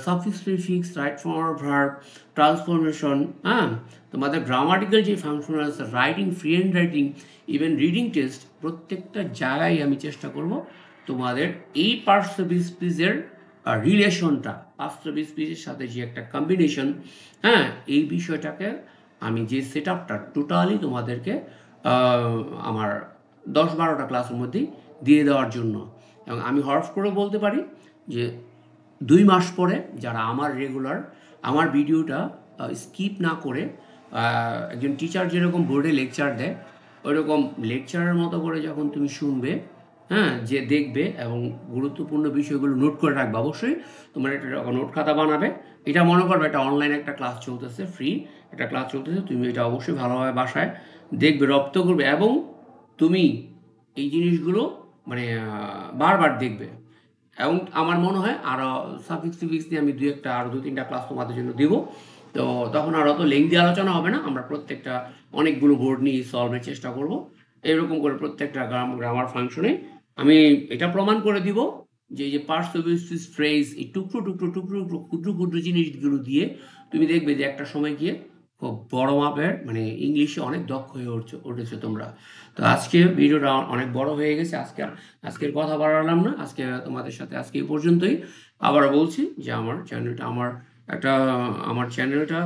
suffix prefix, right form of verb, transformation, হ্যাঁ, তোমাদের গ্রামাটিক্যাল যে ফাংশন আছে, writing, free hand writing, even reading test, প্রত্যেকটা জায়গায় আমি চেষ্টা করব তোমাদের এই পার্টস অফ স্পিচের রিলেশনটা, পার্টস অফ স্পিচের সাথে যে একটা কম্বিনেশন, হ্যাঁ, এই বিষয়টাকে আমি যে সেট আপটা টোটালি তোমাদেরকে আমার 10-12টা ক্লাসের মধ্যেই দিয়ে দেওয়ার জন্য। এবং আমি হরফ করে বলতে পারি যে 2 মাস পরে যারা আমার রেগুলার আমার ভিডিওটা স্কিপ না করে, একজন টিচার যেরকম বোর্ডে লেকচার দেয় ওইরকম লেকচারের মতো করে যখন তুমি শুনবে, হ্যাঁ, যে দেখবে এবং গুরুত্বপূর্ণ বিষয়গুলো নোট করে রাখবে, অবশ্যই তোমার একটা নোট খাতা বানাবে। এটা মনে করবে একটা অনলাইন একটা ক্লাস চলতেছে, ফ্রি একটা ক্লাস চলতেছে, তুমি এটা অবশ্যই ভালোভাবে বাসায় দেখবে, রপ্ত করবে এবং তুমি এই জিনিসগুলো মানে বারবার দেখবে। এবং আমার মনে হয় আরও সাফিক্স টিফিক্স নিয়ে আমি আরও 2-3টা ক্লাস তোমাদের জন্য দেবো। তো তখন আর অত লেংদি আলোচনা হবে না, আমরা প্রত্যেকটা অনেকগুলো বোর্ড নিয়ে সলভের চেষ্টা করব। এরকম করে প্রত্যেকটা গ্রামার ফাংশনে আমি এটা প্রমাণ করে দিব যে এই যে পার্টস অফ স্পিচ ফ্রেজ, এই টুকরো টুকরো টুকরো টুকরো ক্ষুদ্র ক্ষুদ্র জিনিসগুলো দিয়ে তুমি দেখবে যে একটা সময় গিয়ে খুব বড় মাপের মানে ইংলিশে অনেক দক্ষ হয়ে উঠেছে তোমরা। তো আজকে ভিডিওটা অনেক বড় হয়ে গেছে, আজকের কথা বাড়ালাম না, আজকে তোমাদের সাথে আজকে এই পর্যন্তই। আবার বলছি যে আমার চ্যানেলটা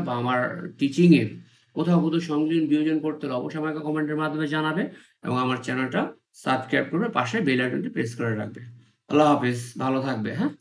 বা আমার টিচিংয়ের কোথাও সংযোজন বিয়োজন করতে হলে অবশ্যই আমাকে কমেন্টের মাধ্যমে জানাবে এবং আমার চ্যানেলটা সাবস্ক্রাইব করবে, পাশে বেল আইকনটি প্রেস করে রাখবে। আল্লাহ হাফেজ, ভালো থাকবে। হ্যাঁ।